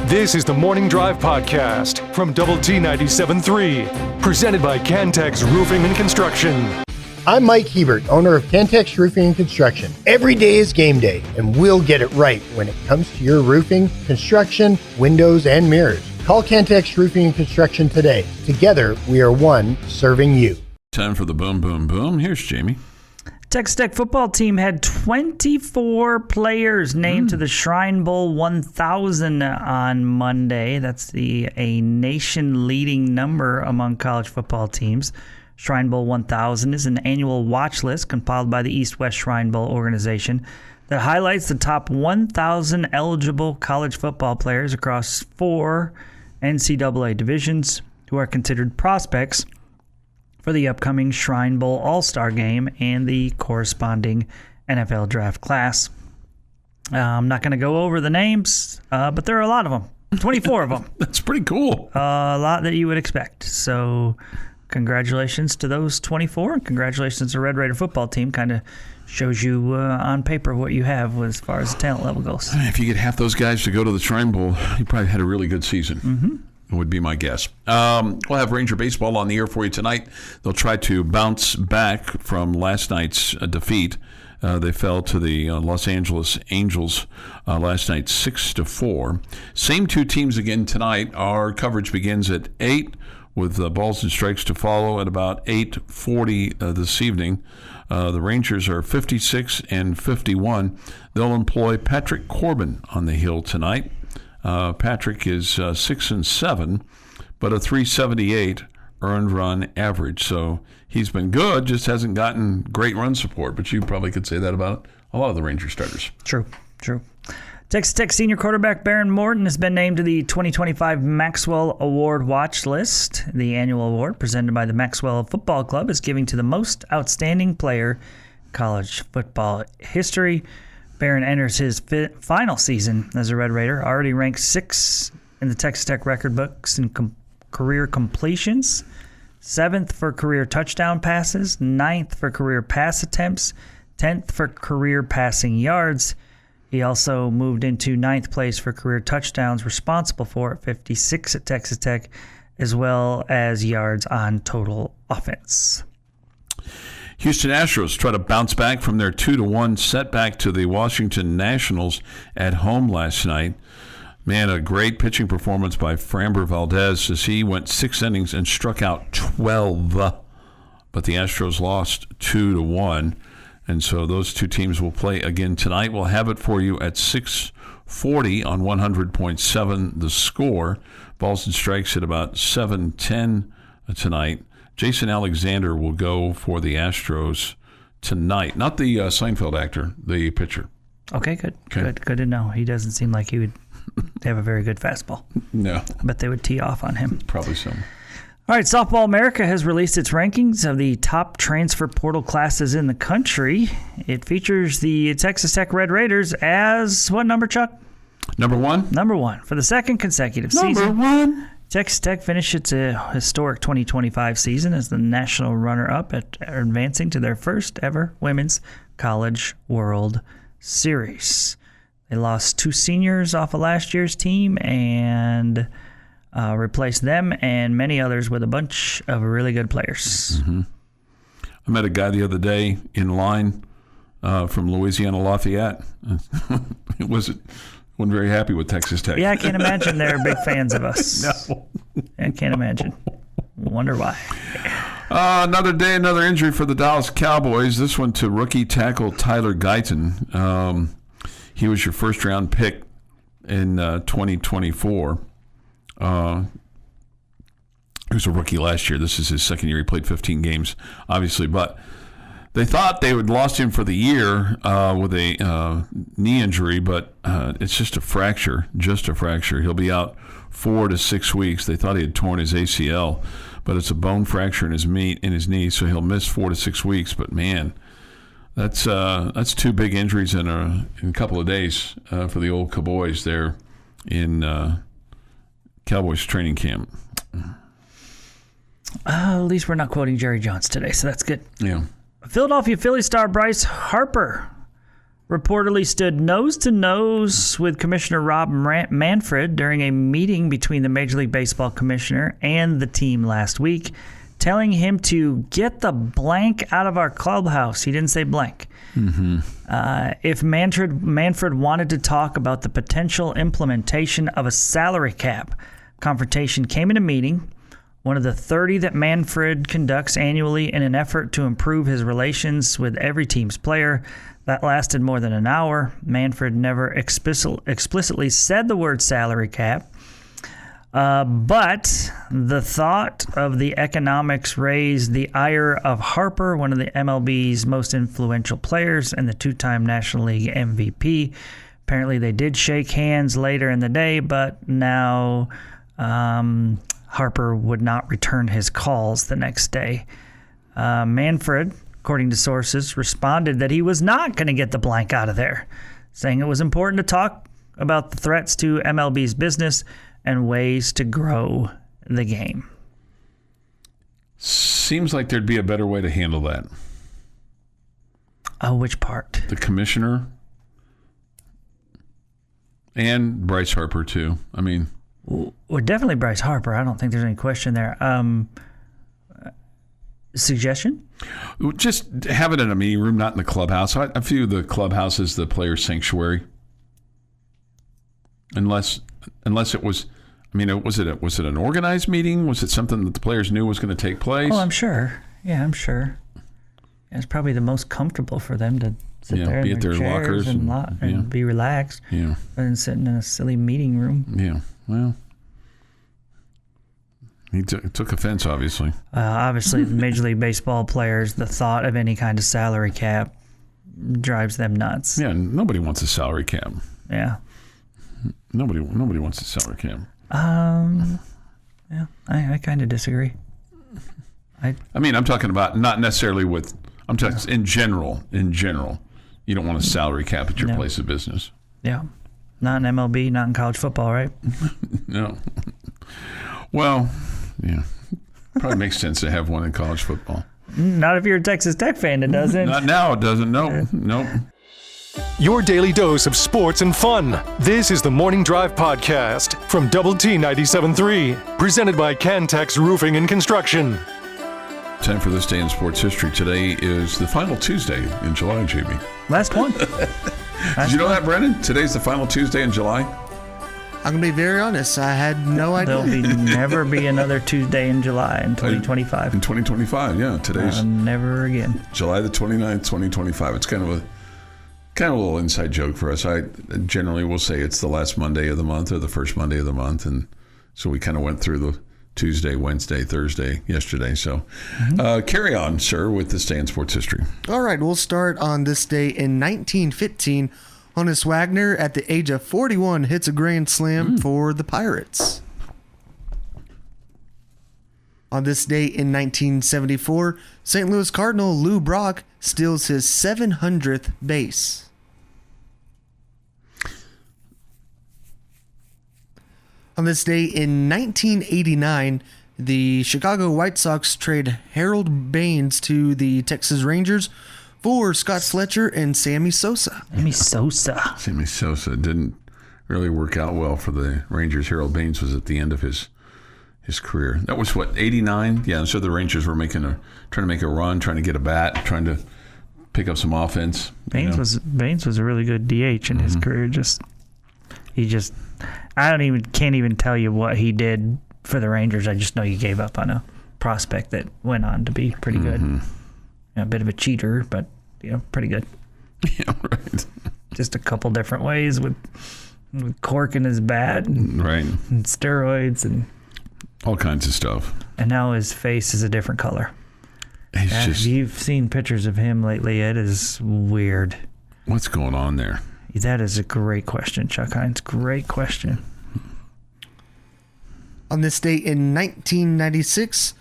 This is the Morning Drive Podcast from Double T 97.3, presented by Cantex Roofing and Construction. I'm Mike Hebert, owner of Cantex Roofing and Construction. Every day is game day, and we'll get it right when it comes to your roofing, construction, windows, and mirrors. Call Cantex Roofing and Construction today. Together, we are one serving you. Time for the boom, boom, boom. Here's Jamie. Texas Tech football team had 24 players named to the Shrine Bowl 1000 on Monday. That's a nation-leading number among college football teams. Shrine Bowl 1000 is an annual watch list compiled by the East-West Shrine Bowl organization that highlights the top 1,000 eligible college football players across 4 NCAA divisions who are considered prospects for the upcoming Shrine Bowl All-Star Game and the corresponding NFL draft class. I'm not going to go over the names, but there are a lot of them. 24 of them. That's pretty cool. A lot that you would expect. So congratulations to those 24, and congratulations to the Red Raider football team. Kind of shows you on paper what you have as far as the talent level goes. If you get half those guys to go to the Shrine Bowl, you probably had a really good season. Mm-hmm. Would be my guess. We'll have Ranger baseball on the air for you tonight. They'll try to bounce back from last night's defeat. They fell to the Los Angeles Angels last night 6-4. Same two teams again tonight. Our coverage begins at 8 with balls and strikes to follow at about 8:40 this evening. The Rangers are 56 and 51. They'll employ Patrick Corbin on the hill tonight. Patrick is 6 and 7, but a .378 earned run average. So he's been good, just hasn't gotten great run support. But you probably could say that about a lot of the Ranger starters. True. Texas Tech senior quarterback Baron Morton has been named to the 2025 Maxwell Award watch list. The annual award presented by the Maxwell Football Club is giving to the most outstanding player in college football history. Barron enters his final season as a Red Raider, already ranked 6th in the Texas Tech record books in career completions, 7th for career touchdown passes, 9th for career pass attempts, 10th for career passing yards. He also moved into 9th place for career touchdowns, responsible for 56 at Texas Tech, as well as yards on total offense. Houston Astros try to bounce back from their 2-1 setback to the Washington Nationals at home last night. Man, a great pitching performance by Framber Valdez as he went 6 innings and struck out 12. But the Astros lost 2-1. And so those two teams will play again tonight. We'll have it for you at 6:40 on 100.7 The Score. Balls and strikes at about 7:10 tonight. Jason Alexander will go for the Astros tonight. Not the Seinfeld actor, the pitcher. Okay, good. Good to know. He doesn't seem like he would have a very good fastball. No. But they would tee off on him. Probably so. All right, Softball America has released its rankings of the top transfer portal classes in the country. It features the Texas Tech Red Raiders as what number, Chuck? Number 1? Number 1 for the second consecutive season. Number 1. Texas Tech finished its historic 2025 season as the national runner-up at advancing to their first ever Women's College World Series. They lost 2 seniors off of last year's team and replaced them and many others with a bunch of really good players. Mm-hmm. I met a guy the other day in line from Louisiana Lafayette. Wasn't very happy with Texas Tech. Yeah, I can't imagine they're big fans of us. No. I can't imagine. Wonder why. Another day, another injury for the Dallas Cowboys. This one to rookie tackle Tyler Guyton. He was your first-round pick in 2024. He was a rookie last year. This is his second year. He played 15 games, obviously. But they thought they would lost him for the year with a knee injury, but it's just a fracture. He'll be out 4 to 6 weeks. They thought he had torn his ACL, but it's a bone fracture in his knee, so he'll miss 4 to 6 weeks. But man, that's 2 big injuries in a couple of days for the old Cowboys there in Cowboys training camp. At least we're not quoting Jerry Jones today, so that's good. Yeah. Philadelphia Phillies star Bryce Harper reportedly stood nose-to-nose with Commissioner Rob Manfred during a meeting between the Major League Baseball commissioner and the team last week, telling him to get the blank out of our clubhouse. He didn't say blank. If Manfred wanted to talk about the potential implementation of a salary cap, confrontation came in a meeting, one of the 30 that Manfred conducts annually in an effort to improve his relations with every team's player. That lasted more than an hour. Manfred never explicitly said the word salary cap, but the thought of the economics raised the ire of Harper, one of the MLB's most influential players and the two-time National League MVP. Apparently they did shake hands later in the day, but now Harper would not return his calls the next day. Manfred, according to sources, responded that he was not going to get the blank out of there, saying it was important to talk about the threats to MLB's business and ways to grow the game. Seems like there'd be a better way to handle that. Oh, which part? The commissioner and Bryce Harper, too. I mean... Well, definitely Bryce Harper. I don't think there's any question there. Suggestion? Just have it in a meeting room, not in the clubhouse. I view the clubhouse as the player's sanctuary. Unless it was, I mean, was it an organized meeting? Was it something that the players knew was going to take place? Oh, I'm sure. Yeah, I'm sure. It's probably the most comfortable for them to sit there be in at their their chairs lockers and be relaxed, rather than sitting in a silly meeting room. Yeah, well, he took offense, obviously. Obviously, the Major League Baseball players, the thought of any kind of salary cap drives them nuts. Yeah, nobody wants a salary cap. Yeah. Nobody wants a salary cap. Yeah, I kind of disagree. I mean, I'm talking about not necessarily with. I'm talking in general. In general, you don't want a salary cap at your place of business. Yeah, not in MLB, not in college football, right? No. Well, yeah, probably makes sense to have one in college football. Not if you're a Texas Tech fan, it doesn't. Not now, it doesn't. Nope. Your daily dose of sports and fun. This is the Morning Drive Podcast from Double T 97.3, presented by Cantex Roofing and Construction. Time for this day in sports history. Today is the final Tuesday in July, Jamie. Last one. Did you know that, Brennan? Today's the final Tuesday in July. I'm going to be very honest. I had no idea. There'll never be another Tuesday in July in 2025. In 2025, yeah. Today's never again. July the 29th, 2025. It's kind of a little inside joke for us. I generally will say it's the last Monday of the month or the first Monday of the month. And so we kind of went through the Tuesday, Wednesday, Thursday, yesterday. So carry on, sir, with this day in sports history. All right, we'll start on this day in 1915. Honus Wagner, at the age of 41, hits a grand slam for the Pirates. On this day in 1974, St. Louis Cardinal Lou Brock steals his 700th base. On this day in 1989, the Chicago White Sox trade Harold Baines to the Texas Rangers for Scott Fletcher and Sammy Sosa. Sammy Sosa didn't really work out well for the Rangers. Harold Baines was at the end of his career. That was what, 89? Yeah, so the Rangers were trying to make a run, trying to get a bat, trying to pick up some offense. Baines was a really good DH in his career. Can't even tell you what he did for the Rangers. I just know he gave up on a prospect that went on to be pretty good. A bit of a cheater, but pretty good. Yeah, right. Just a couple different ways with cork in his bat, and steroids, and all kinds of stuff. And now his face is a different color. If you've seen pictures of him lately, it is weird. What's going on there? That is a great question, Chuck Heinz. Great question. On this day in 1996,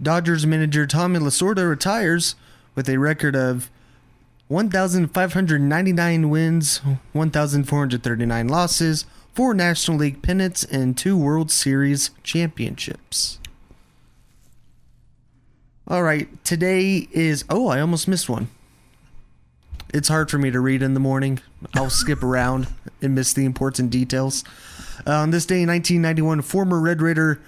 Dodgers manager Tommy Lasorda retires with a record of 1,599 wins, 1,439 losses, 4 National League pennants, and 2 World Series championships. All right, today is... Oh, I almost missed one. It's hard for me to read in the morning. I'll skip around and miss the important details. On this day in 1991, former Red Raider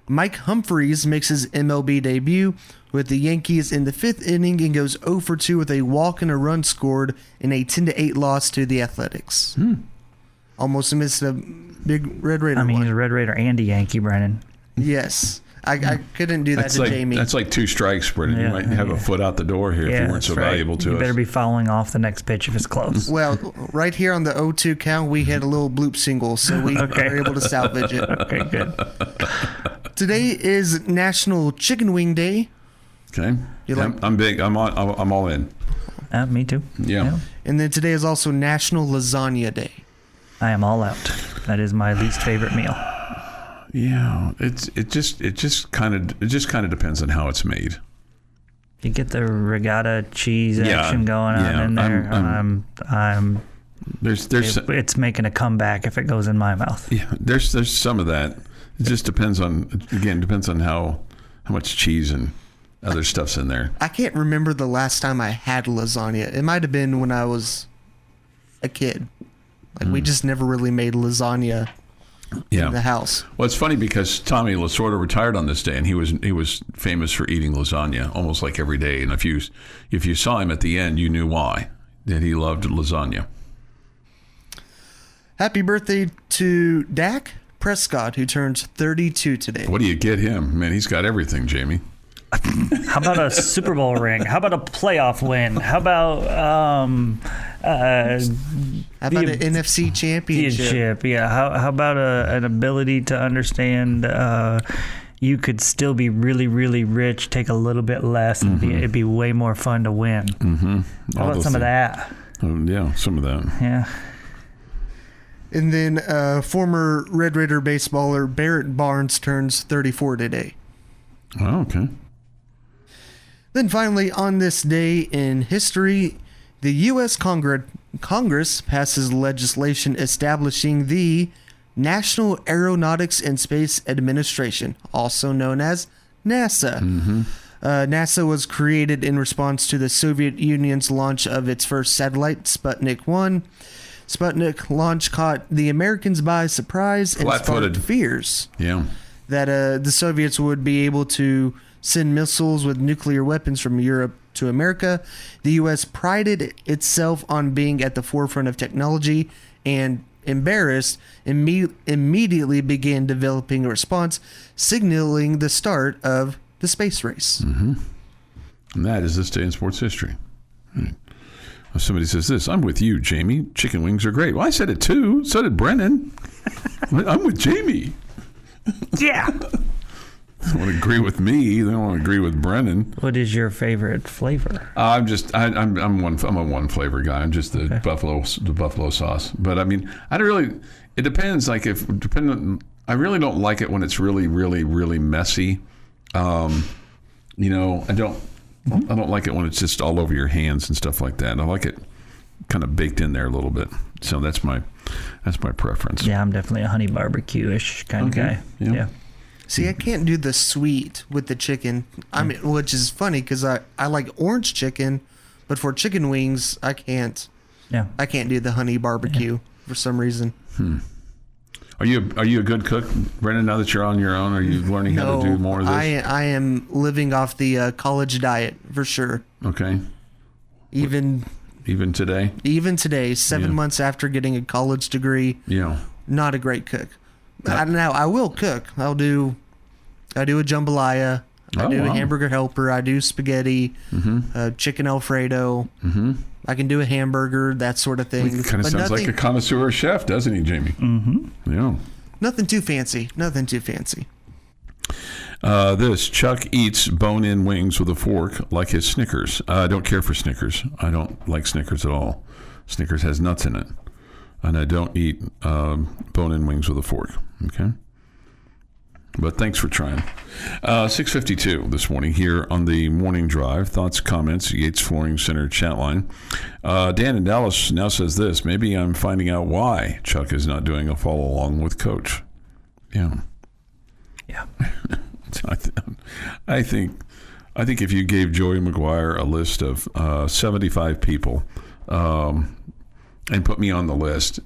Mike Humphreys makes his MLB debut with the Yankees in the 5th inning and goes 0 for 2 with a walk and a run scored in a 10-8 loss to the Athletics. Almost missed a big Red Raider. I mean, one. he's a Red Raider and a Yankee, Brennan. Yes. I couldn't do that to Jamie. That's like 2 strikes, Brennan. You might have a foot out the door here if you weren't so valuable to us. You better be fouling off the next pitch if it's close. Well, right here on the 0-2 count, we had a little bloop single, so we were able to salvage it. Okay, good. Today is National Chicken Wing Day. Okay. I'm big. I'm all in. Me too. Yeah. And then today is also National Lasagna Day. I am all out. That is my least favorite meal. Yeah, it just kind of depends on how it's made. You get the regatta cheese action going on in there. It's making a comeback if it goes in my mouth. Yeah, there's some of that. It just depends on how much cheese and other stuff's in there. I can't remember the last time I had lasagna. It might have been when I was a kid. We just never really made lasagna. In the house. Well, it's funny because Tommy Lasorda retired on this day, and he was famous for eating lasagna almost like every day. And if you saw him at the end, you knew why. That he loved lasagna. Happy birthday to Dak Prescott, who turns 32 today. What do you get him? Man, he's got everything, Jamie. How about a Super Bowl ring? How about a playoff win? How about an NFC championship? Yeah. How about an ability to understand you could still be really, really rich, take a little bit less, and it'd be way more fun to win. How about some of that? Yeah, some of that. Yeah. And then former Red Raider baseballer Barrett Barnes turns 34 today. Oh, okay. Then finally, on this day in history, the U.S. Congress passes legislation establishing the National Aeronautics and Space Administration, also known as NASA. NASA was created in response to the Soviet Union's launch of its first satellite, Sputnik 1. Sputnik launch caught the Americans by surprise and sparked fears that the Soviets would be able to send missiles with nuclear weapons from Europe to America. The U.S. prided itself on being at the forefront of technology and, embarrassed, immediately began developing a response, signaling the start of the space race. And that is this day in sports history. Somebody says this, I'm with you, Jamie. Chicken wings are great. Well, I said it too. So did Brennan. I'm with Jamie. Yeah. They want to agree with me. They don't want to agree with Brennan. What is your favorite flavor? I'm a one flavor guy. I'm just the buffalo sauce. But I mean, it depends. I really don't like it when it's really, really, really messy. I don't like it when it's just all over your hands and stuff like that. I like it kind of baked in there a little bit. So that's my preference. Yeah, I'm definitely a honey barbecue-ish kind of guy. Yeah. See, I can't do the sweet with the chicken. Which is funny because I like orange chicken, but for chicken wings, I can't. Yeah. I can't do the honey barbecue for some reason. Are you a good cook, Brendan? Now that you're on your own, are you learning how to do more of this? I am living off the college diet for sure. Okay. Even today. Even today, 7 months after getting a college degree. Yeah. Not a great cook. I will cook. I do a jambalaya. I do a hamburger helper. I do spaghetti, chicken Alfredo. I can do a hamburger, that sort of thing. It kind of sounds like a connoisseur chef, doesn't he, Jamie? Yeah. Nothing too fancy. This Chuck eats bone-in wings with a fork like his Snickers. I don't care for Snickers. I don't like Snickers at all. Snickers has nuts in it. And I don't eat bone-in wings with a fork. Okay? But thanks for trying. 6:52 this morning here on the Morning Drive. Thoughts, comments, Yates Flooring Center chat line. Dan in Dallas now says this. Maybe I'm finding out why Chuck is not doing a follow-along with Coach. Yeah. I think if you gave Joey McGuire a list of 75 people and put me on the list,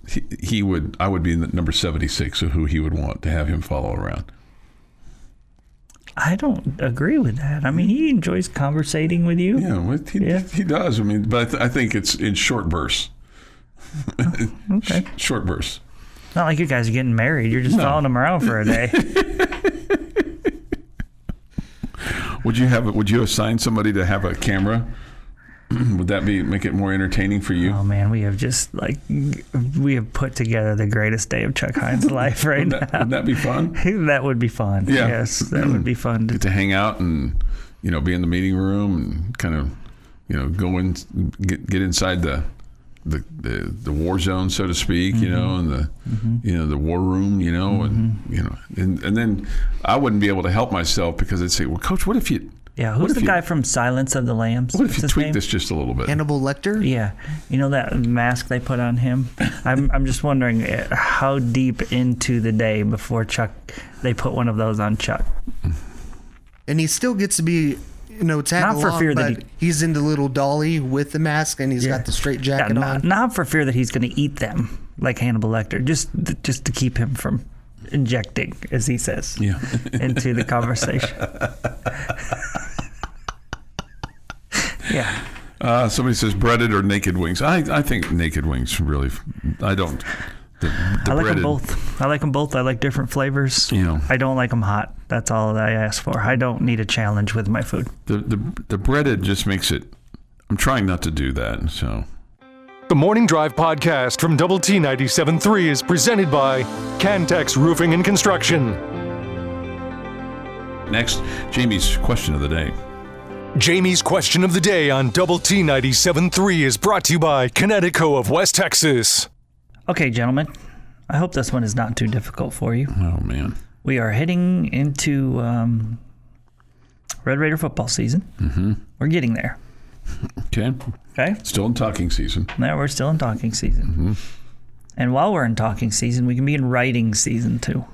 I would be in the number 76 of who he would want to have him follow around. I don't agree with that. I mean, he enjoys conversating with you. Yeah, well, he does. I mean, but I think it's in short bursts. Okay. Short bursts. Not like you guys are getting married. You're just following him around for a day. Would you assign somebody to have a camera? Would that make it more entertaining for you? Oh man, we have put together the greatest day of Chuck Heinz' life right now. Would that be fun? That would be fun. Yeah. Yes, that would be fun. Get to hang out and be in the meeting room and kind of go in, get inside the war zone, so to speak, and the war room, and then I wouldn't be able to help myself because I'd say, well, Coach, what if you? Yeah, who's the guy from Silence of the Lambs? What if you tweak this just a little bit? Hannibal Lecter? Yeah. You know that mask they put on him? I'm just wondering how deep into the day before Chuck they put one of those on Chuck. And he still gets to be, tag not for along, fear but that he's in the little dolly with the mask and he's got the straight jacket on. Not for fear that he's going to eat them like Hannibal Lecter, just to keep him from injecting, as he says, into the conversation. Yeah. Somebody says breaded or naked wings. I think naked wings really. I don't. I like them both. I like different flavors. I don't like them hot. That's all that I ask for. I don't need a challenge with my food. The breaded just makes it. I'm trying not to do that. So. The Morning Drive podcast from Double T 97.3 is presented by Cantex Roofing and Construction. Next, Jamie's question of the day. Jamie's question of the day on Double T 97.3 is brought to you by Connecticut of West Texas. Okay, gentlemen, I hope this one is not too difficult for you. Oh, man. We are heading into Red Raider football season. Mm-hmm. We're getting there. Okay. Still in talking season. No, we're still in talking season. Mm-hmm. And while we're in talking season, we can be in writing season too.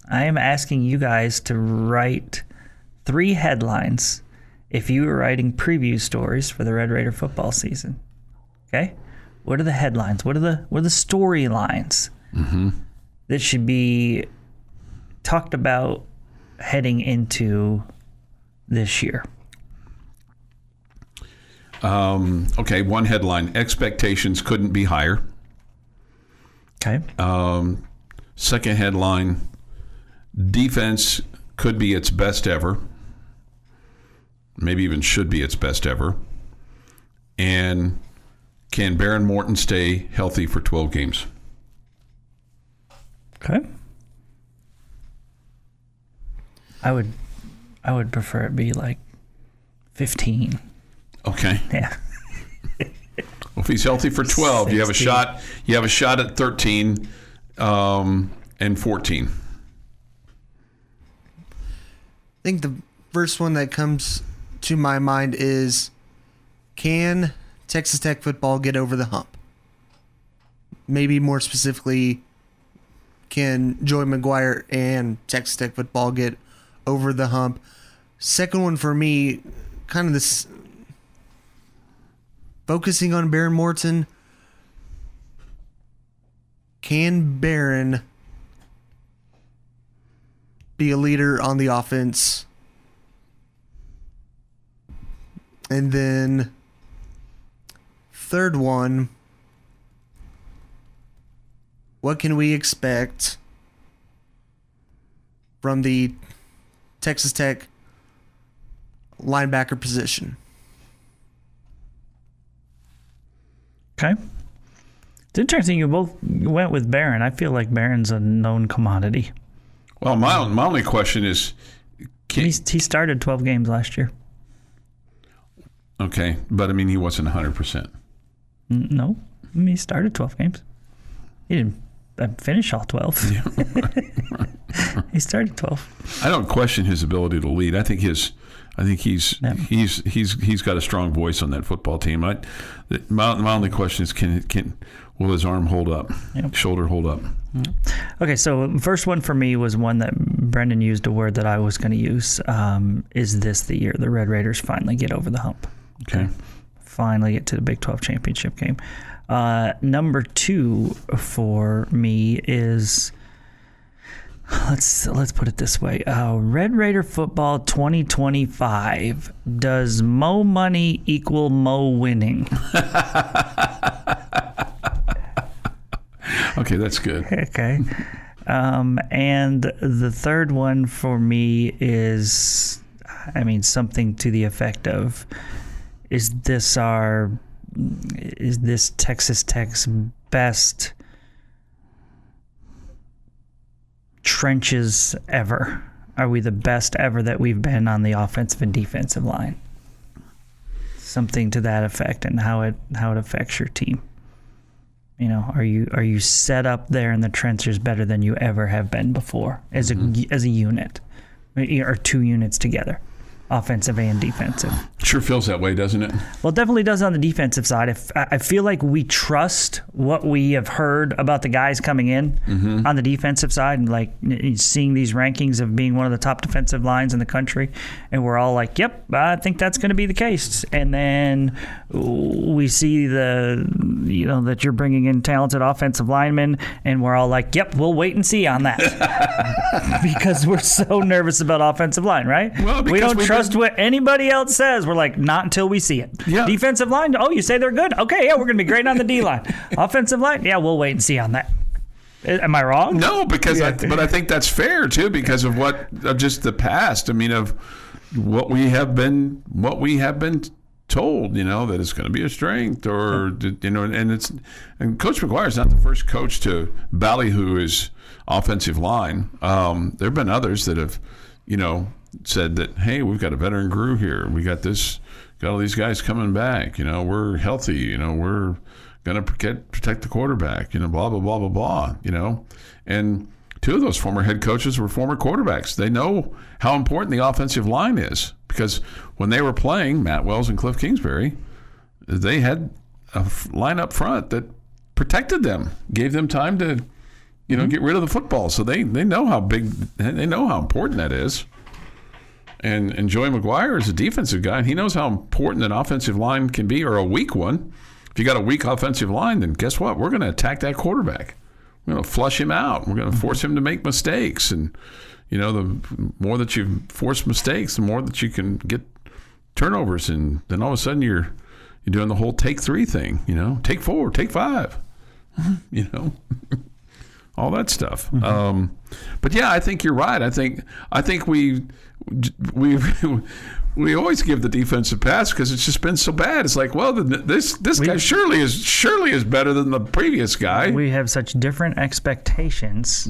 I am asking you guys to write 3 headlines if you were writing preview stories for the Red Raider football season. Okay? What are the headlines? What are the storylines that should be talked about heading into this year? Okay, one headline. Expectations couldn't be higher. Okay. Second headline. Defense could be its best ever. Maybe even should be its best ever. And can Baron Morton stay healthy for 12 games? Okay. I would prefer it be like 15. Okay. Yeah. Well, if he's healthy for 12, 16. You have a shot at 13 and 14. I think the first one that comes to my mind is, can Texas Tech football get over the hump? Maybe more specifically, can Joey McGuire and Texas Tech football get over the hump? Second one for me, kind of this, focusing on Baron Morton. Can Baron be a leader on the offense? And then third one, what can we expect from the Texas Tech linebacker position? Okay. It's interesting you both went with Barron. I feel like Barron's a known commodity. Well, my only question is... He started 12 games last year. Okay, but I mean, he wasn't 100%. No, I mean, he started 12 games. He didn't finish all 12. Yeah. He started 12. I don't question his ability to lead. I think he's got a strong voice on that football team. My only question is, will his arm hold up? Yep. Shoulder hold up? Okay, so first one for me was one that Brendan used a word that I was going to use. Is this the year the Red Raiders finally get over the hump? Okay. finally get to the Big 12 championship game. Number 2 for me is, let's put it this way. Red Raider football 2025. Does Mo money equal Mo winning? Okay, that's good. Okay. And the third one for me is, something to the effect of, is this Texas Tech's best trenches ever? Are we the best ever that we've been on the offensive and defensive line? Something to that effect, and how it affects your team. Are you set up there in the trenches better than you ever have been before as a unit, or 2 units together, offensive and defensive? Sure feels that way, doesn't it? Well, it definitely does on the defensive side. I feel like we trust what we have heard about the guys coming in on the defensive side, and like seeing these rankings of being one of the top defensive lines in the country, and we're all like, yep, I think that's going to be the case. And then we see that you're bringing in talented offensive linemen, and we're all like, yep, we'll wait and see on that. Because we're so nervous about offensive line, right? Well, we don't trust what anybody else says. We're like, not until we see it. Yeah. Defensive line, oh, you say they're good? Okay, yeah, we're going to be great on the D-line. Offensive line, yeah, we'll wait and see on that. Am I wrong? No, because but I think that's fair too, because of just the past. Of what we have been told, that it's going to be a strength, or and Coach McGuire is not the first coach to ballyhoo his offensive line. There have been others that have, said that, hey, we've got a veteran crew here. We got all these guys coming back. We're healthy. We're going to protect the quarterback. Blah, blah, blah, blah, blah. And 2 of those former head coaches were former quarterbacks. They know how important the offensive line is, because when they were playing, Matt Wells and Cliff Kingsbury, they had a line up front that protected them, gave them time to, get rid of the football. So they know how important that is. And Joey McGuire is a defensive guy, and he knows how important an offensive line can be, or a weak one. If you got a weak offensive line, then guess what? We're going to attack that quarterback. We're going to flush him out. We're going to force him to make mistakes. And, the more that you force mistakes, the more that you can get turnovers. And then all of a sudden you're doing the whole take 3 thing, take 4, take 5, all that stuff. But yeah, I think you're right. I think we always give the defense a pass because it's just been so bad. It's like, well, this guy surely is better than the previous guy. We have such different expectations,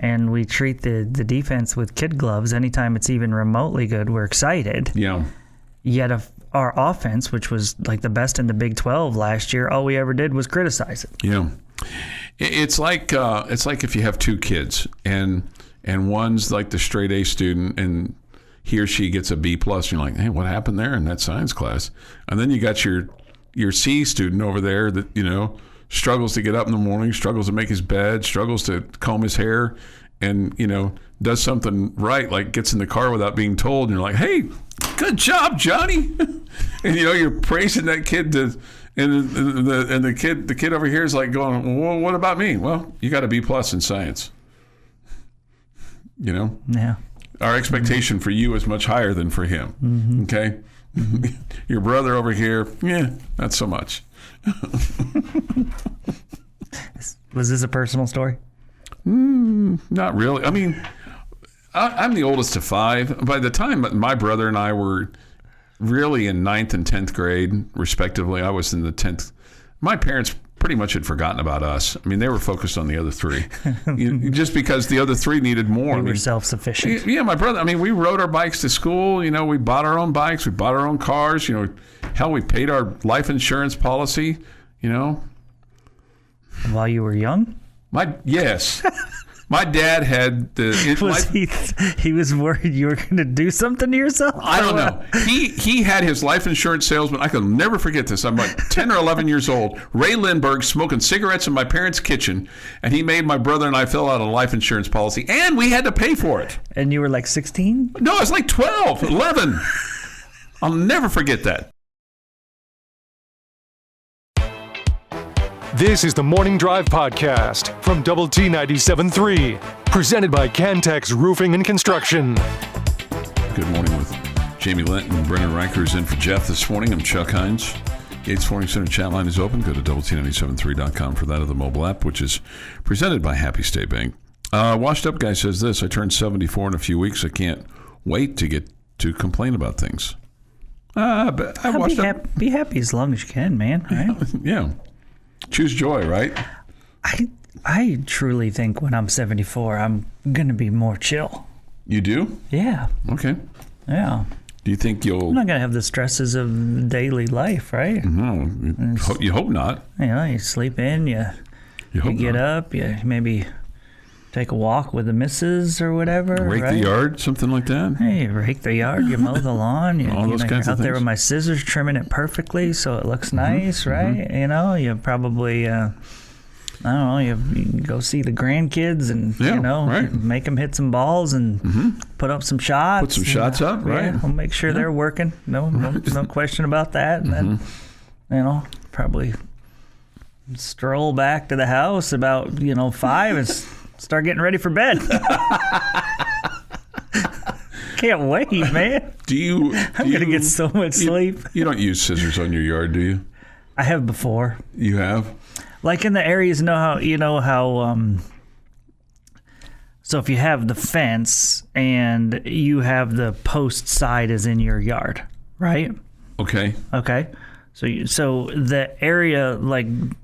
and we treat the defense with kid gloves. Anytime it's even remotely good, we're excited. Yeah. Yet our offense, which was like the best in the Big 12 last year, all we ever did was criticize it. Yeah. It's like if you have 2 kids and one's like the straight A student and he or she gets a B+. You're like, hey, what happened there in that science class? And then you got your C student over there that struggles to get up in the morning, struggles to make his bed, struggles to comb his hair, and does something right, like gets in the car without being told. And you're like, hey, good job, Johnny. And you're praising that kid and the kid over here is like going, well, what about me? Well, you got a B+ in science. Yeah. Our expectation for you is much higher than for him. Okay. Your brother over here, not so much. Was this a personal story? Not really. I'm the oldest of 5. By the time my brother and I were really in 9th and 10th grade, respectively, I was in the 10th. My parents pretty much had forgotten about us. They were focused on the other 3, just because the other 3 needed more. We were self-sufficient. Yeah, my brother. We rode our bikes to school. We bought our own bikes. We bought our own cars. Hell, we paid our life insurance policy. While you were young? Yes. My dad had he was worried you were going to do something to yourself? I don't know. He had his life insurance salesman. I can never forget this. I'm like 10 or 11 years old. Ray Lindbergh smoking cigarettes in my parents' kitchen, and he made my brother and I fill out a life insurance policy, and we had to pay for it. And you were like 16? No, I was like 12, 11. I'll never forget that. This is the Morning Drive Podcast from Double T 97.3, presented by Cantex Roofing and Construction. Good morning with Jamie Lent and Brendan Reichers in for Jeff this morning. I'm Chuck Heinz. Yates Morning Center chat line is open. Go to doublet973.com for that of the mobile app, which is presented by Happy State Bank. Washed Up Guy says this: I turned 74 in a few weeks. I can't wait to get to complain about things. But I washed up. Be happy as long as you can, man. Right? Yeah. Choose joy, right? I truly think when I'm 74, I'm going to be more chill. You do? Yeah. Okay. Yeah. Do you think you'll... I'm not going to have the stresses of daily life, right? No. You hope not. You know, you sleep in, you get up, you maybe take a walk with the missus or whatever. Rake the yard, something like that? Hey, you rake the yard, you mow the lawn, All those kinds you're of out there things. with my scissors trimming it perfectly so it looks nice, right? You know, you probably... I don't know, you go see the grandkids and, right. make them hit some balls and put up some shots. Put some shots up, right. Yeah, we'll make sure they're working. No question about that. And then, probably stroll back to the house about, 5 and start getting ready for bed. Can't wait, man. I'm going to get so much sleep. You don't use scissors on your yard, do you? I have before. You have? Like in the areas, so if you have the fence and you have the post side is in your yard, right? Okay. So the area behind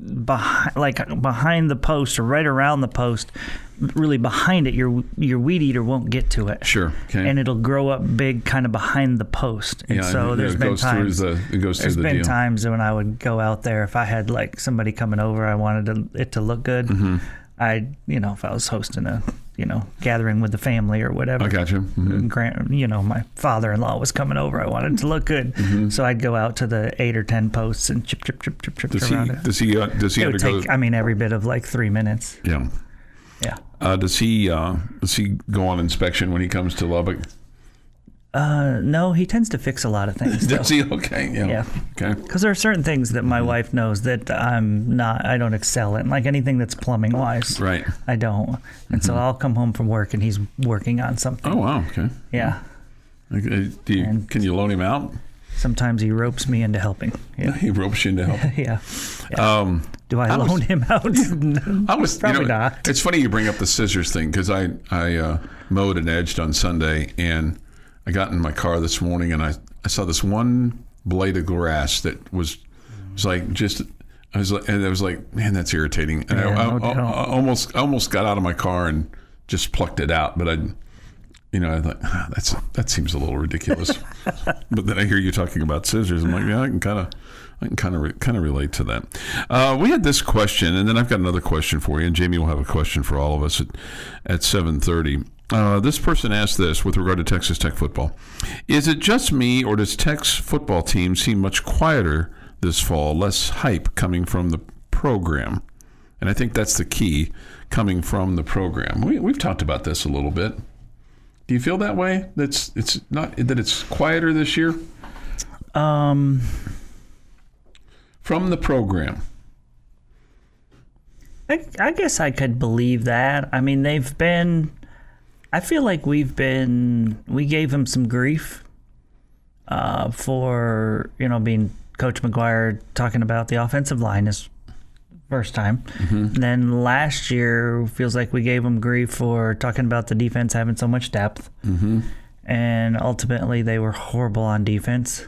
the post or right around the post, really behind it, your weed eater won't get to it. Sure. Okay. And it'll grow up big, kind of behind the post. And so there's been times. There's been times when I would go out there if I had like somebody coming over, I wanted it to look good. If I was hosting a gathering with the family or whatever. I got you. My father-in-law was coming over. I wanted it to look good, so I'd go out to the 8 or 10 posts and chip around it. Does he it would undergo? take, every bit of like 3 minutes. Yeah. Yeah. Does he go on inspection when he comes to Lubbock? No, he tends to fix a lot of things. Does he? Okay. Yeah. Okay. Because there are certain things that my wife knows that I don't excel in, like anything that's plumbing wise. Right. I don't. And so I'll come home from work and he's working on something. Oh, wow. Okay. Yeah. Okay. Can you loan him out? Sometimes he ropes me into helping. Yeah. He ropes you into helping. Yeah. Do I loan him out? Probably not. It's funny you bring up the scissors thing because I mowed and edged on Sunday, and I got in my car this morning and I saw this one blade of grass that was like, man, that's irritating. And I almost got out of my car and just plucked it out, but I thought that seems a little ridiculous. But then I hear you talking about scissors. I'm like, yeah, I can kind of relate to that. We had this question, and then I've got another question for you, and Jamie will have a question for all of us at 7:30. This person asked this with regard to Texas Tech football. Is it just me, or does Tech's football team seem much quieter this fall, less hype coming from the program? And I think that's the key, coming from the program. We've talked about this a little bit. Do you feel that way? It's not that it's quieter this year? From the program. I guess I could believe that. I mean, I feel like we gave him some grief for, being Coach McGuire talking about the offensive line his first time. Then last year feels like we gave him grief for talking about the defense having so much depth. And ultimately they were horrible on defense.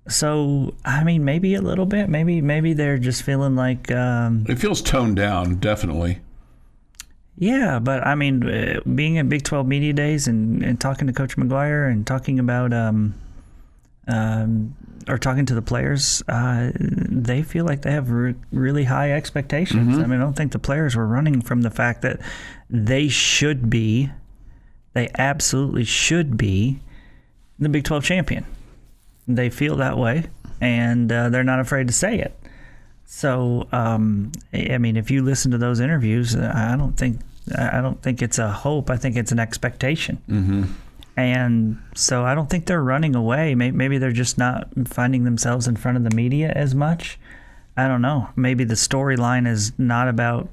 So, maybe a little bit. Maybe they're just feeling like... it feels toned down, definitely. Yeah, but being at Big 12 Media Days and talking to Coach McGuire and talking about or talking to the players, they feel like they have really high expectations. I don't think the players were running from the fact that they absolutely should be the Big 12 champion. They feel that way, and they're not afraid to say it. So, if you listen to those interviews, I don't think it's a hope. I think it's an expectation. And so I don't think they're running away. Maybe they're just not finding themselves in front of the media as much. I don't know. Maybe the storyline is not about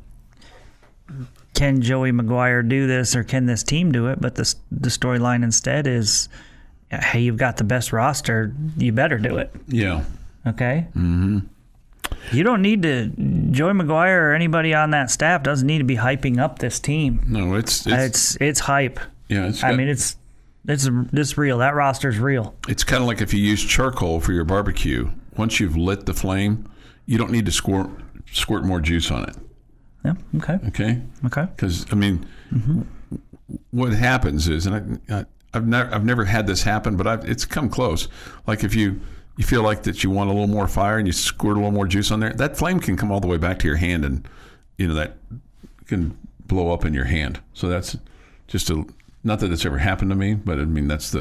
can Joey Maguire do this or can this team do it, but the storyline instead is, hey, you've got the best roster. You better do it. Yeah. Okay? Mm-hmm. You don't need to. Joey Maguire or anybody on that staff doesn't need to be hyping up this team. No, it's hype. Yeah, it's real. That roster's real. It's kind of like if you use charcoal for your barbecue. Once you've lit the flame, you don't need to squirt more juice on it. Yeah. Okay. Okay. Because what happens is, and I've never had this happen, but it's come close. Like if you feel like that you want a little more fire and you squirt a little more juice on there, that flame can come all the way back to your hand, and that can blow up in your hand. So that's just not that it's ever happened to me, but I mean that's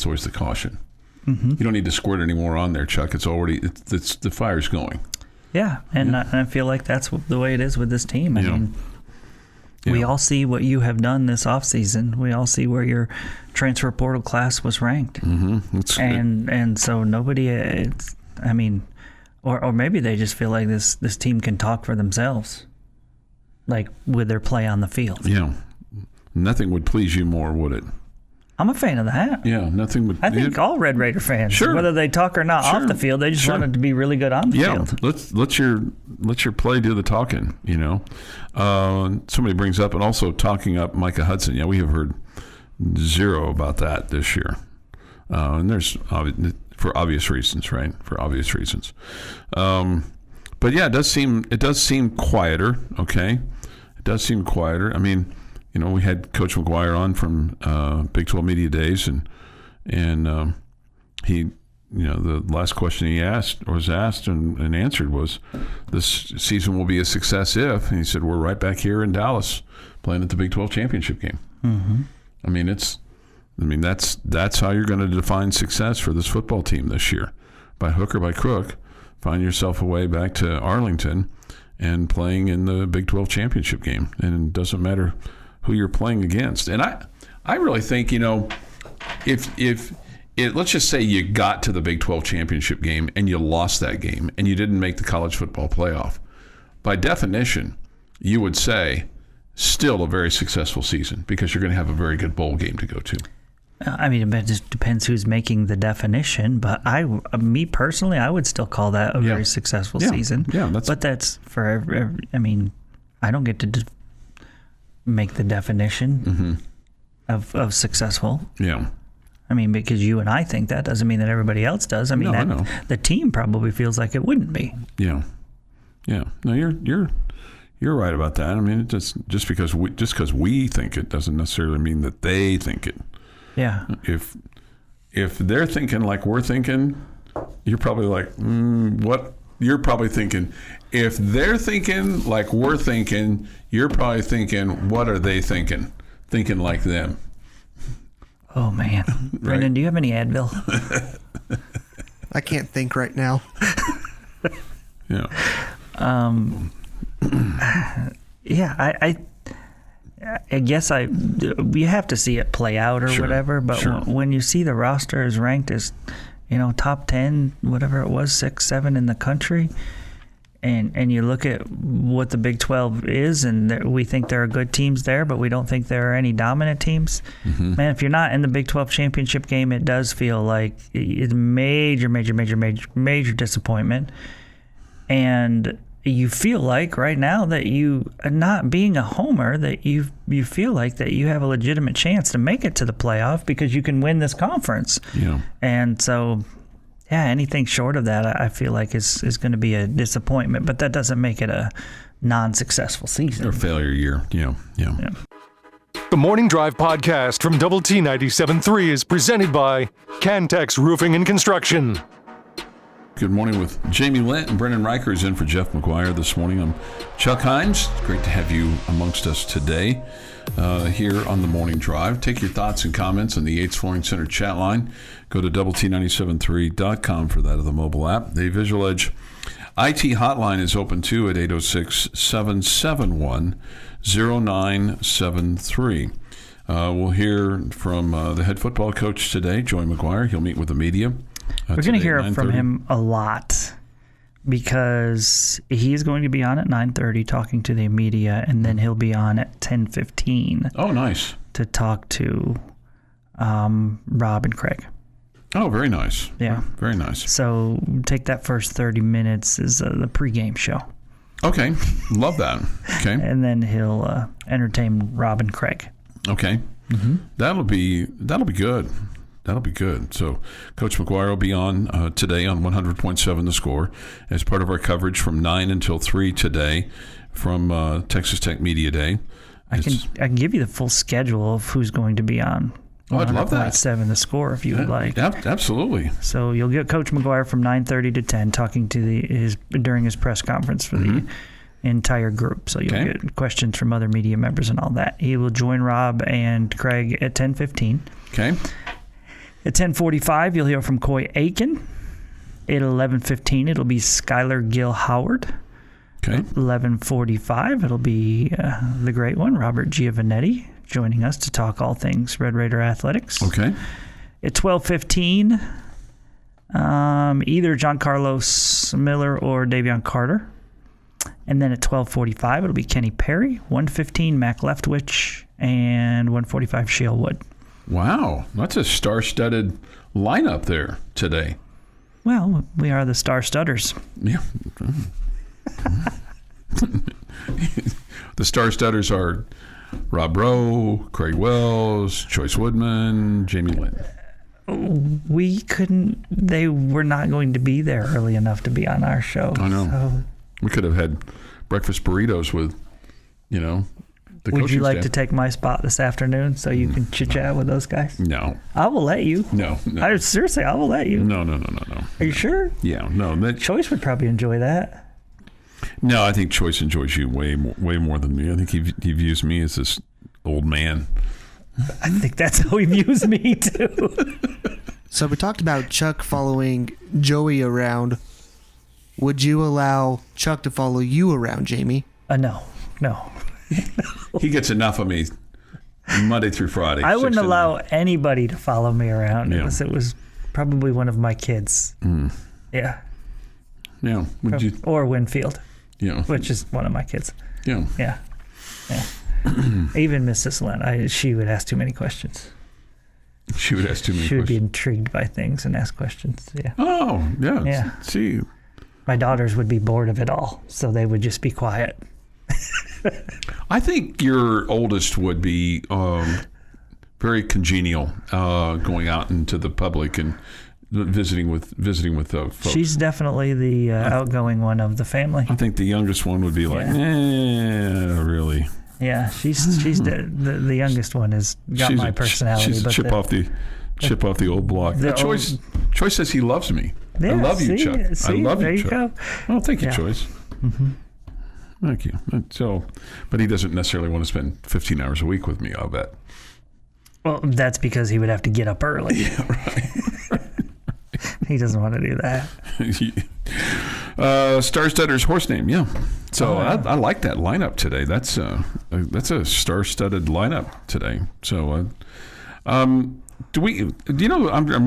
always the caution. Mm-hmm. You don't need to squirt any more on there, Chuck. It's already the fire's going. Yeah, and I feel like that's the way it is with this team. I mean, we all see what you have done this offseason. We all see where your transfer portal class was ranked. Mm-hmm. And so nobody, or maybe they just feel like this team can talk for themselves, like with their play on the field. Yeah, nothing would please you more, would it? I'm a fan of that. Yeah, nothing would. I think all Red Raider fans, whether they talk or not off the field, they just want it to be really good on the field. Let your play do the talking. Somebody brings up, and also talking up Micah Hudson. Yeah, we have heard zero about that this year, and there's for obvious reasons, right? For obvious reasons. But yeah, it does seem quieter. Okay, it does seem quieter. I mean, we had Coach McGuire on from Big 12 Media Days, and he, the last question he was asked and answered was, "This season will be a success if." And he said, "We're right back here in Dallas playing at the Big 12 championship game." Mm-hmm. That's how you're going to define success for this football team this year, by hook or by crook. Find yourself a way back to Arlington and playing in the Big 12 championship game, and it doesn't matter who you're playing against. And I really think, if let's just say you got to the Big 12 championship game and you lost that game and you didn't make the college football playoff, by definition, you would say still a very successful season, because you're going to have a very good bowl game to go to. I mean, it just depends who's making the definition, but me personally, I would still call that a very successful season. Yeah, but that's for I don't get to make the definition of successful. Yeah. I mean, because you and I think that doesn't mean that everybody else does. I mean, the team probably feels like it wouldn't be. Yeah. Yeah. No, you're right about that. I mean, just because we think it doesn't necessarily mean that they think it. Yeah. If they're thinking like we're thinking, you're probably like, what? You're probably thinking, if they're thinking like we're thinking, you're probably thinking, what are they thinking? Thinking like them. Oh, man. Right? Brendan, do you have any Advil? I can't think right now. Yeah. I guess we have to see it play out or whatever, but when you see the roster is ranked as, top 10, whatever it was, 6, 7 in the country, and you look at what the Big 12 is, and we think there are good teams there, but we don't think there are any dominant teams. Mm-hmm. Man, if you're not in the Big 12 championship game, it does feel like it's major disappointment. And you feel like right now that you, not being a homer, that you feel like that you have a legitimate chance to make it to the playoff because you can win this conference. Yeah. And so, anything short of that, I feel like is going to be a disappointment. But that doesn't make it a non-successful season or failure year. Yeah. The Morning Drive podcast from Double T 97.3 is presented by Cantex Roofing and Construction. Good morning with Jamie Lent, and Brendan Riker is in for Jeff McGuire this morning. I'm Chuck Heinz. Great to have you amongst us today here on the Morning Drive. Take your thoughts and comments on the Yates Flooring Center chat line. Go to doublet973.com for that of the mobile app. The Visual Edge IT hotline is open too at 806-771-0973. We'll hear from the head football coach today, Joey McGuire. He'll meet with the media. We're going to hear from him a lot because he's going to be on at 9:30 talking to the media, and then he'll be on at 10:15. Oh, nice. To talk to Rob and Craig. Oh, very nice. Yeah. Very nice. So take that first 30 minutes as the pregame show. Okay. Love that. Okay. And then he'll entertain Rob and Craig. Okay. Mm-hmm. That'll be good. That'll be good. So Coach McGuire will be on today on 100.7 The Score as part of our coverage from 9 until 3 today from Texas Tech Media Day. I can give you the full schedule of who's going to be on. Oh, I'd love that. 100.7 The Score if you would like. Absolutely. So you'll get Coach McGuire from 9:30 to 10 talking to during his press conference for the entire group. So you'll get questions from other media members and all that. He will join Rob and Craig at 10:15. Okay. At 10:45, you'll hear from Coy Aiken. At 11:15, it'll be Skylar Gill Howard. Okay. 11:45, it'll be the great one, Robert Giovanetti, joining us to talk all things Red Raider athletics. Okay. At 12:15, either John Carlos Miller or Davion Carter. And then at 12:45, it'll be Kenny Perry. 1:15, Mac Leftwich, and 1:45, Shale Wood. Wow, that's a star-studded lineup there today. Well, we are the Star Studders. Yeah. The star-studders are Rob Rowe, Craig Wells, Choice Woodman, Jamie Lent. They were not going to be there early enough to be on our show. I know. So. We could have had breakfast burritos with, the Would you like staff. to take my spot this afternoon so you can chit-chat with those guys? No. I will let you. No. Seriously, I will let you. No. Are you sure? Yeah, no. Choice would probably enjoy that. No, I think Choice enjoys you way more than me. I think he views me as this old man. I think that's how he views me, too. So we talked about Chuck following Joey around. Would you allow Chuck to follow you around, Jamie? No. He gets enough of me Monday through Friday. I wouldn't allow anybody to follow me around unless it was probably one of my kids. Mm. Yeah. Yeah. Would you? Or Winfield. Yeah. Which is one of my kids. Yeah. Yeah. Even Mrs. Lent, she would ask too many questions. She would ask too many questions. She would be intrigued by things and ask questions. Yeah. Oh, yeah. Yeah. See. My daughters would be bored of it all, so they would just be quiet. I think your oldest would be very congenial, going out into the public and visiting with folks. She's definitely the outgoing one of the family. I think the youngest one would be like, really. Yeah, she's the youngest one has got my personality. She's a chip off the old block. Choice says he loves me. Yeah, I love you, Chuck. I love you, Chuck. Go. Oh, thank you, Choice. Mm-hmm. Thank you. So, but he doesn't necessarily want to spend 15 hours a week with me, I'll bet. Well, that's because he would have to get up early. Yeah, right. He doesn't want to do that. Star-Stutter's horse name, yeah. So I like that lineup today. That's a star-studded lineup today. So, I'm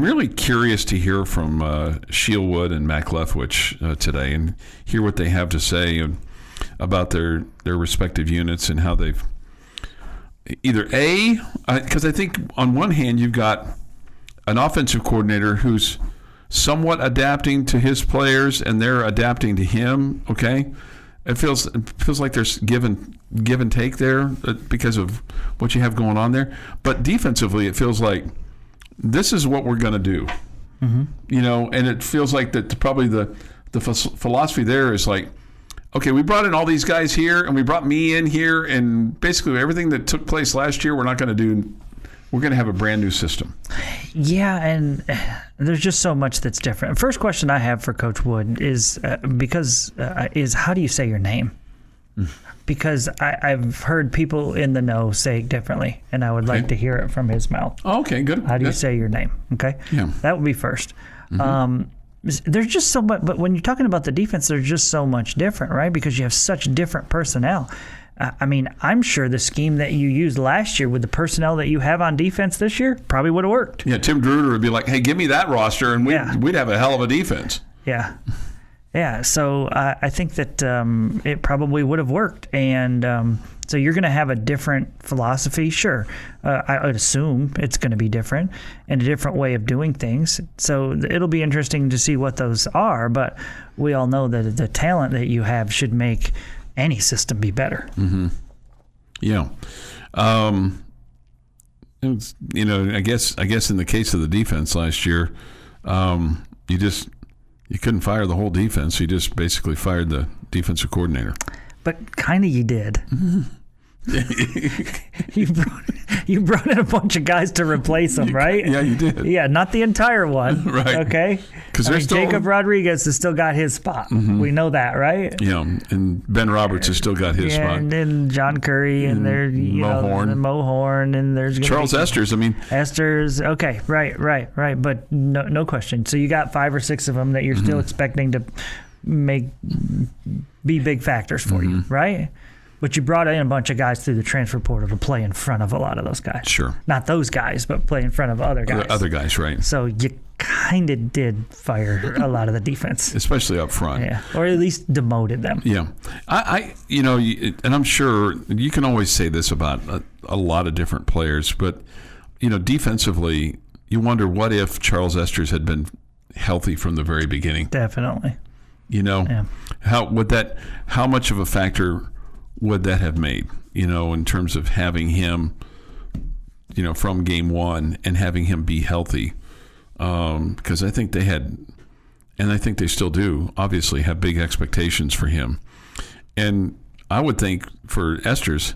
really curious to hear from Shieldwood and Mac Leftwich today and hear what they have to say about their respective units and how they've either because I think on one hand you've got an offensive coordinator who's somewhat adapting to his players and they're adapting to him. Okay, it feels like there's give and take there because of what you have going on there. But defensively, it feels like this is what we're going to do. Mm-hmm. And it feels like that probably the philosophy there is like, okay, we brought in all these guys here and we brought me in here, and basically everything that took place last year we're not going to do. We're going to have a brand new system. Yeah, and there's just so much that's different. First question I have for Coach Wood is how do you say your name? Because I've heard people in the know say it differently, and I would like to hear it from his mouth. Oh, okay, good. How do you say your name? Okay, yeah, that would be first. Mm-hmm. There's just so much, but when you're talking about the defense, there's just so much different, right? Because you have such different personnel. I mean, I'm sure the scheme that you used last year with the personnel that you have on defense this year probably would have worked. Yeah, Tim Druder would be like, hey, give me that roster, and we'd have a hell of a defense. Yeah. Yeah, so I think that it probably would have worked. And so you're going to have a different philosophy. Sure, I would assume it's going to be different and a different way of doing things. So it'll be interesting to see what those are. But we all know that the talent that you have should make any system be better. Mm-hmm. Yeah. You know, I guess in the case of the defense last year, you couldn't fire the whole defense. You just basically fired the defensive coordinator. But kind of you did. you brought in a bunch of guys to replace them, right? Yeah, you did. Yeah, not the entire one. Right. Okay. Because Jacob Rodriguez has still got his spot. Mm-hmm. We know that, right? Yeah, and Ben Roberts has still got his spot. And then John Curry and there's Mo Horn, and there's Charles Esters. Esters. Okay, right. But no question. So you got 5 or 6 of them that you're still expecting to be big factors for you, right? But you brought in a bunch of guys through the transfer portal to play in front of a lot of those guys. Sure. Not those guys, but play in front of other guys. Other guys, right. So you kind of did fire a lot of the defense. Especially up front. Yeah, or at least demoted them. Yeah. And I'm sure you can always say this about a lot of different players, but, defensively, you wonder what if Charles Esters had been healthy from the very beginning. Definitely. How much of a factor would that have made, in terms of having him, from game one and having him be healthy? Because I think they had, and I think they still do, obviously have big expectations for him. And I would think for Esters,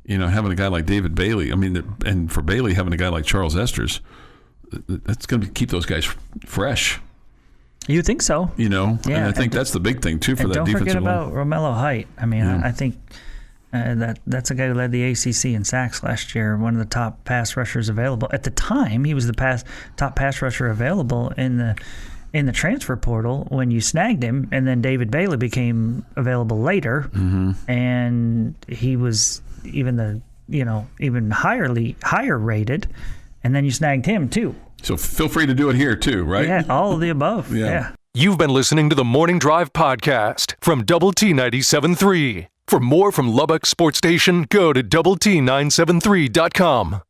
having a guy like David Bailey, and for Bailey having a guy like Charles Esters, that's going to keep those guys fresh. You think so? And I think that's the big thing too for that defensive line. Don't forget about Romello Height. I think that's a guy who led the ACC in sacks last year. One of the top pass rushers available at the time. He was the top pass rusher available in the transfer portal when you snagged him, and then David Bailey became available later, and he was even higher rated, and then you snagged him too. So feel free to do it here too, right? Yeah, all of the above. Yeah. You've been listening to the Morning Drive podcast from Double T 97.3. For more from Lubbock Sports Station, go to doublet973.com.